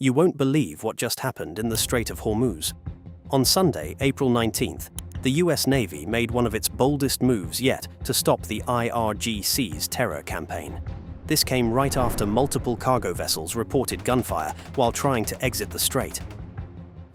You won't believe what just happened in the Strait of Hormuz. On Sunday, April 19th, the US Navy made one of its boldest moves yet to stop the IRGC's terror campaign. This came right after multiple cargo vessels reported gunfire while trying to exit the strait.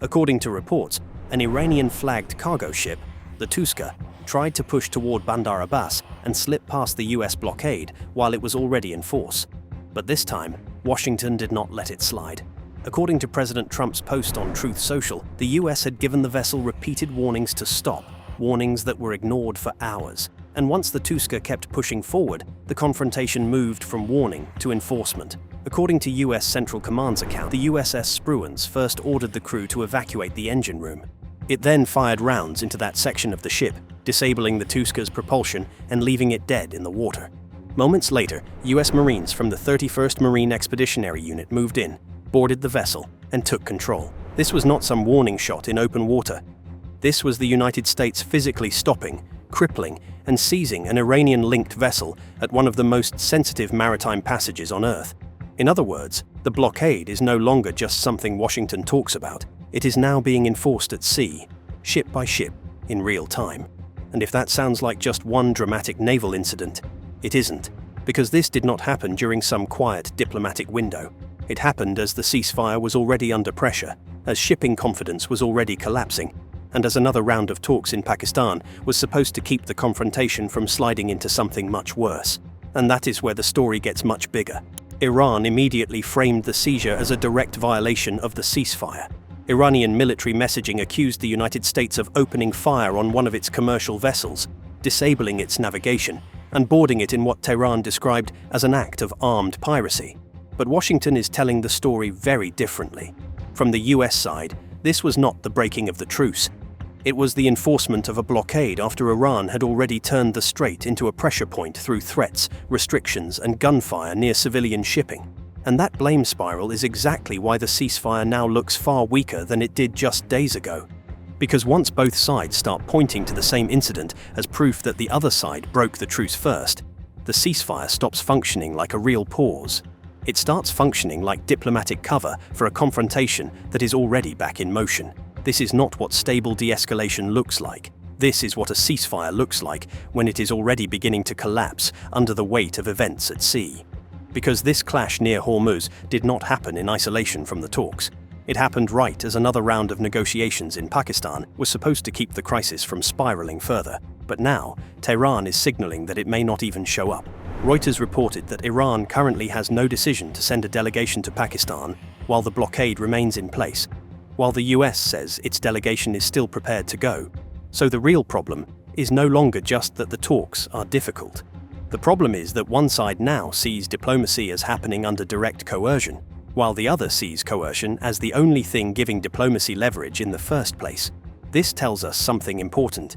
According to reports, an Iranian-flagged cargo ship, the Tuska, tried to push toward Bandar Abbas and slip past the US blockade while it was already in force. But this time, Washington did not let it slide. According to President Trump's post on Truth Social, the US had given the vessel repeated warnings to stop, warnings that were ignored for hours. And once the Tuska kept pushing forward, the confrontation moved from warning to enforcement. According to US Central Command's account, the USS Spruance first ordered the crew to evacuate the engine room. It then fired rounds into that section of the ship, disabling the Tuska's propulsion and leaving it dead in the water. Moments later, US Marines from the 31st Marine Expeditionary Unit moved in, boarded the vessel, and took control. This was not some warning shot in open water. This was the United States physically stopping, crippling, and seizing an Iranian-linked vessel at one of the most sensitive maritime passages on Earth. In other words, the blockade is no longer just something Washington talks about. It is now being enforced at sea, ship by ship, in real time. And if that sounds like just one dramatic naval incident, it isn't, because this did not happen during some quiet diplomatic window. It happened as the ceasefire was already under pressure, as shipping confidence was already collapsing, and as another round of talks in Pakistan was supposed to keep the confrontation from sliding into something much worse. And that is where the story gets much bigger. Iran immediately framed the seizure as a direct violation of the ceasefire. Iranian military messaging accused the United States of opening fire on one of its commercial vessels, disabling its navigation, and boarding it in what Tehran described as an act of armed piracy. But Washington is telling the story very differently. From the US side, this was not the breaking of the truce. It was the enforcement of a blockade after Iran had already turned the strait into a pressure point through threats, restrictions, and gunfire near civilian shipping. And that blame spiral is exactly why the ceasefire now looks far weaker than it did just days ago. Because once both sides start pointing to the same incident as proof that the other side broke the truce first, the ceasefire stops functioning like a real pause. It starts functioning like diplomatic cover for a confrontation that is already back in motion. This is not what stable de-escalation looks like. This is what a ceasefire looks like when it is already beginning to collapse under the weight of events at sea. Because this clash near Hormuz did not happen in isolation from the talks. It happened right as another round of negotiations in Pakistan was supposed to keep the crisis from spiraling further. But now, Tehran is signaling that it may not even show up. Reuters reported that Iran currently has no decision to send a delegation to Pakistan while the blockade remains in place, while the US says its delegation is still prepared to go. So the real problem is no longer just that the talks are difficult. The problem is that one side now sees diplomacy as happening under direct coercion, while the other sees coercion as the only thing giving diplomacy leverage in the first place. This tells us something important.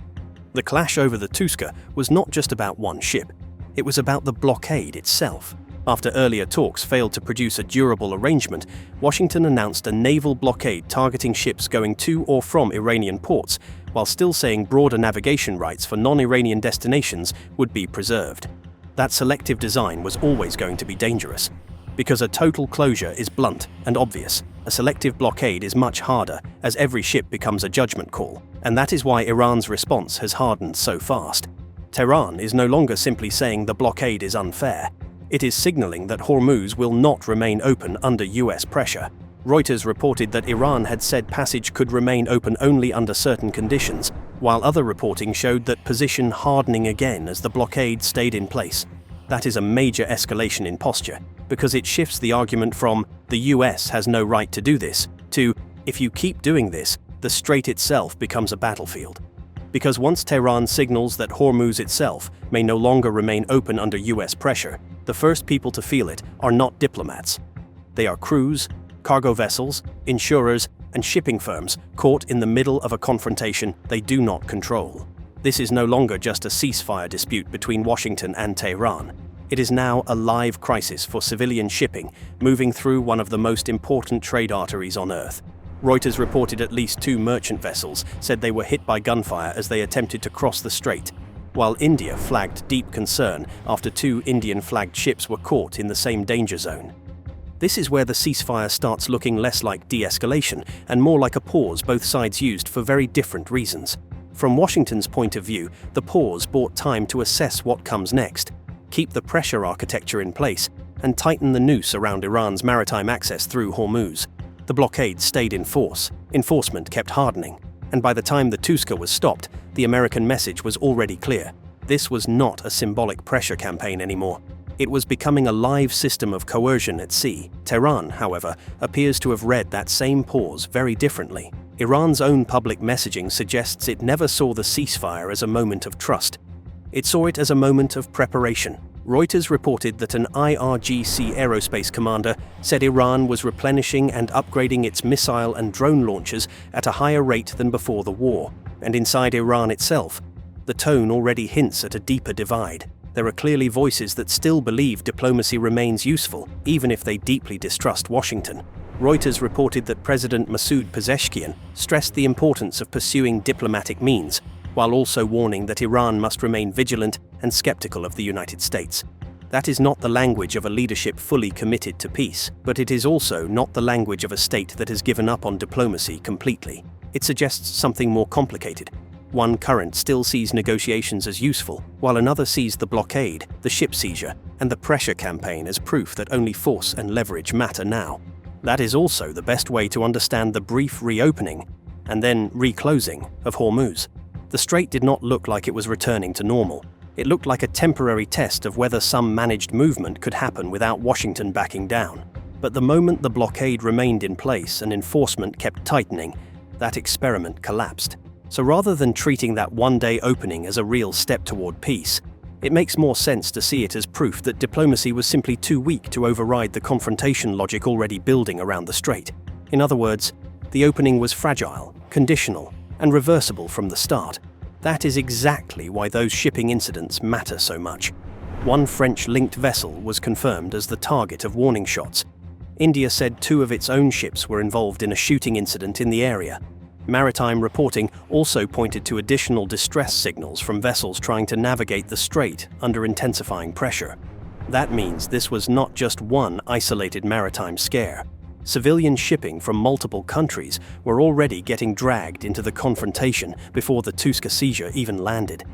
The clash over the Tuska was not just about one ship. It was about the blockade itself. After earlier talks failed to produce a durable arrangement, Washington announced a naval blockade targeting ships going to or from Iranian ports, while still saying broader navigation rights for non-Iranian destinations would be preserved. That selective design was always going to be dangerous. Because a total closure is blunt and obvious, a selective blockade is much harder, as every ship becomes a judgment call. And that is why Iran's response has hardened so fast. Tehran is no longer simply saying the blockade is unfair. It is signaling that Hormuz will not remain open under US pressure. Reuters reported that Iran had said passage could remain open only under certain conditions, while other reporting showed that position hardening again as the blockade stayed in place. That is a major escalation in posture, because it shifts the argument from the US has no right to do this to if you keep doing this, the strait itself becomes a battlefield. Because once Tehran signals that Hormuz itself may no longer remain open under US pressure, the first people to feel it are not diplomats. They are crews, cargo vessels, insurers, and shipping firms caught in the middle of a confrontation they do not control. This is no longer just a ceasefire dispute between Washington and Tehran. It is now a live crisis for civilian shipping moving through one of the most important trade arteries on Earth. Reuters reported at least 2 merchant vessels said they were hit by gunfire as they attempted to cross the strait, while India flagged deep concern after 2 Indian-flagged ships were caught in the same danger zone. This is where the ceasefire starts looking less like de-escalation and more like a pause both sides used for very different reasons. From Washington's point of view, the pause bought time to assess what comes next, keep the pressure architecture in place, and tighten the noose around Iran's maritime access through Hormuz. The blockade stayed in force, enforcement kept hardening, and by the time the Tuska was stopped, the American message was already clear. This was not a symbolic pressure campaign anymore. It was becoming a live system of coercion at sea. Tehran, however, appears to have read that same pause very differently. Iran's own public messaging suggests it never saw the ceasefire as a moment of trust. It saw it as a moment of preparation. Reuters reported that an IRGC aerospace commander said Iran was replenishing and upgrading its missile and drone launchers at a higher rate than before the war. And inside Iran itself, the tone already hints at a deeper divide. There are clearly voices that still believe diplomacy remains useful, even if they deeply distrust Washington. Reuters reported that President Masoud Pezeshkian stressed the importance of pursuing diplomatic means, while also warning that Iran must remain vigilant and skeptical of the United States. That is not the language of a leadership fully committed to peace, but it is also not the language of a state that has given up on diplomacy completely. It suggests something more complicated. One current still sees negotiations as useful, while another sees the blockade, the ship seizure, and the pressure campaign as proof that only force and leverage matter now. That is also the best way to understand the brief reopening, and then reclosing, of Hormuz. The strait did not look like it was returning to normal. It looked like a temporary test of whether some managed movement could happen without Washington backing down. But the moment the blockade remained in place and enforcement kept tightening, that experiment collapsed. So rather than treating that one-day opening as a real step toward peace, it makes more sense to see it as proof that diplomacy was simply too weak to override the confrontation logic already building around the strait. In other words, the opening was fragile, conditional, and reversible from the start. That is exactly why those shipping incidents matter so much. One French-linked vessel was confirmed as the target of warning shots. India said 2 of its own ships were involved in a shooting incident in the area. Maritime reporting also pointed to additional distress signals from vessels trying to navigate the strait under intensifying pressure. That means this was not just one isolated maritime scare. Civilian shipping from multiple countries were already getting dragged into the confrontation before the Tuska seizure even landed.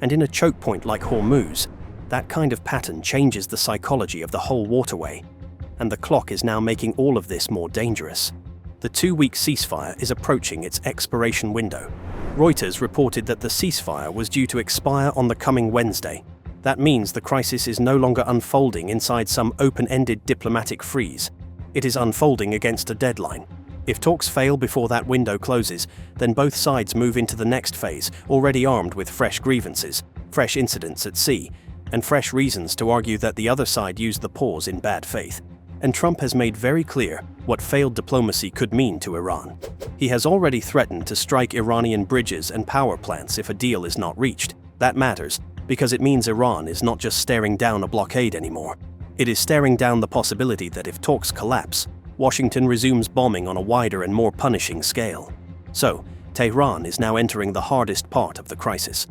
And in a choke point like Hormuz, that kind of pattern changes the psychology of the whole waterway. And the clock is now making all of this more dangerous. The 2-week ceasefire is approaching its expiration window. Reuters reported that the ceasefire was due to expire on the coming Wednesday. That means the crisis is no longer unfolding inside some open-ended diplomatic freeze. It is unfolding against a deadline. If talks fail before that window closes, then both sides move into the next phase, already armed with fresh grievances, fresh incidents at sea, and fresh reasons to argue that the other side used the pause in bad faith. And Trump has made very clear what failed diplomacy could mean to Iran. He has already threatened to strike Iranian bridges and power plants if a deal is not reached. That matters, because it means Iran is not just staring down a blockade anymore. It is staring down the possibility that if talks collapse, Washington resumes bombing on a wider and more punishing scale. So, Tehran is now entering the hardest part of the crisis.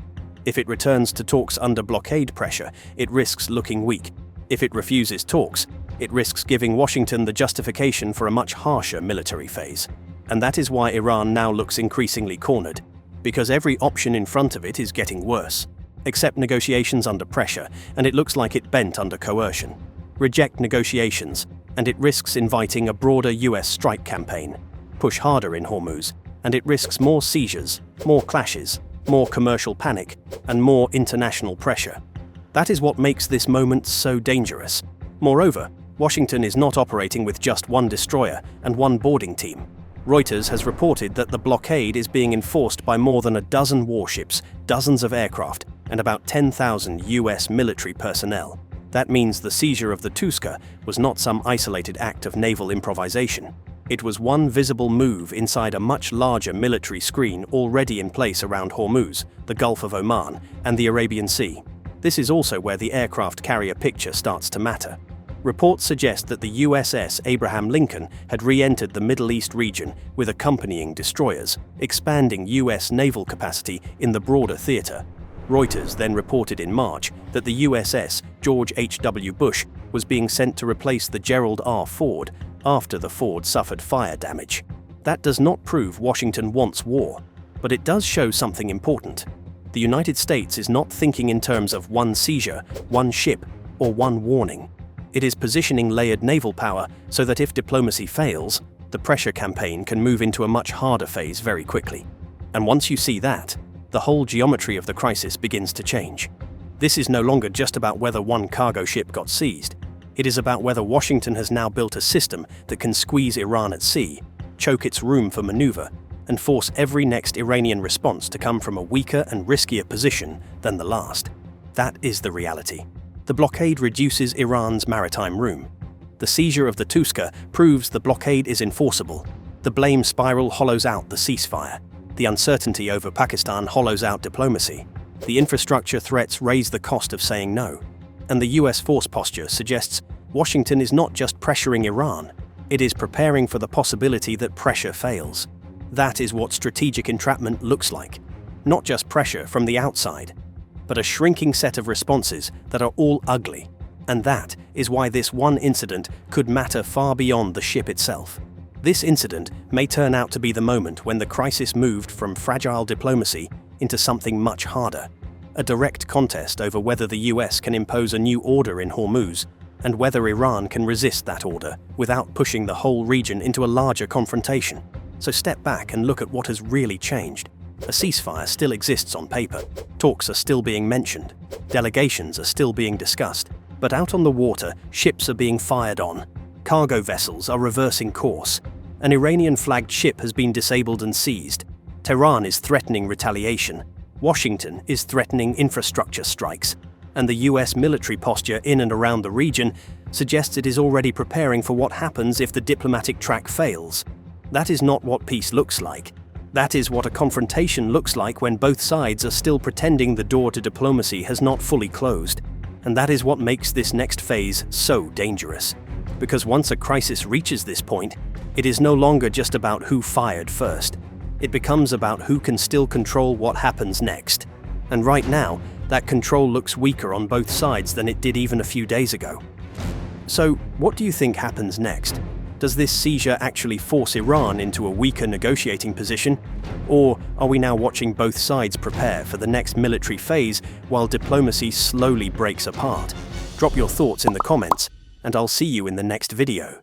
If it returns to talks under blockade pressure, it risks looking weak. If it refuses talks, it risks giving Washington the justification for a much harsher military phase. And that is why Iran now looks increasingly cornered, because every option in front of it is getting worse. Accept negotiations under pressure, and it looks like it bent under coercion. Reject negotiations, and it risks inviting a broader US strike campaign. Push harder in Hormuz, and it risks more seizures, more clashes, more commercial panic, and more international pressure. That is what makes this moment so dangerous. Moreover, Washington is not operating with just one destroyer and one boarding team. Reuters has reported that the blockade is being enforced by more than a dozen warships, dozens of aircraft, and about 10,000 US military personnel. That means the seizure of the Tuska was not some isolated act of naval improvisation. It was one visible move inside a much larger military screen already in place around Hormuz, the Gulf of Oman, and the Arabian Sea. This is also where the aircraft carrier picture starts to matter. Reports suggest that the USS Abraham Lincoln had re-entered the Middle East region with accompanying destroyers, expanding US naval capacity in the broader theater. Reuters then reported in March that the USS George H.W. Bush was being sent to replace the Gerald R. Ford after the Ford suffered fire damage. That does not prove Washington wants war, but it does show something important. The United States is not thinking in terms of one seizure, one ship, or one warning. It is positioning layered naval power so that if diplomacy fails, the pressure campaign can move into a much harder phase very quickly. And once you see that, the whole geometry of the crisis begins to change. This is no longer just about whether one cargo ship got seized. It is about whether Washington has now built a system that can squeeze Iran at sea, choke its room for maneuver, and force every next Iranian response to come from a weaker and riskier position than the last. That is the reality. The blockade reduces Iran's maritime room. The seizure of the Tuska proves the blockade is enforceable. The blame spiral hollows out the ceasefire. The uncertainty over Pakistan hollows out diplomacy. The infrastructure threats raise the cost of saying no. And the US force posture suggests Washington is not just pressuring Iran, it is preparing for the possibility that pressure fails. That is what strategic entrapment looks like. Not just pressure from the outside, but a shrinking set of responses that are all ugly. And that is why this one incident could matter far beyond the ship itself. This incident may turn out to be the moment when the crisis moved from fragile diplomacy into something much harder. A direct contest over whether the US can impose a new order in Hormuz and whether Iran can resist that order without pushing the whole region into a larger confrontation. So step back and look at what has really changed. A ceasefire still exists on paper. Talks are still being mentioned. Delegations are still being discussed. But out on the water, ships are being fired on. Cargo vessels are reversing course. An Iranian-flagged ship has been disabled and seized. Tehran is threatening retaliation. Washington is threatening infrastructure strikes. And the US military posture in and around the region suggests it is already preparing for what happens if the diplomatic track fails. That is not what peace looks like. That is what a confrontation looks like when both sides are still pretending the door to diplomacy has not fully closed. And that is what makes this next phase so dangerous. Because once a crisis reaches this point, it is no longer just about who fired first. It becomes about who can still control what happens next. And right now, that control looks weaker on both sides than it did even a few days ago. So, what do you think happens next? Does this seizure actually force Iran into a weaker negotiating position? Or are we now watching both sides prepare for the next military phase while diplomacy slowly breaks apart? Drop your thoughts in the comments, and I'll see you in the next video.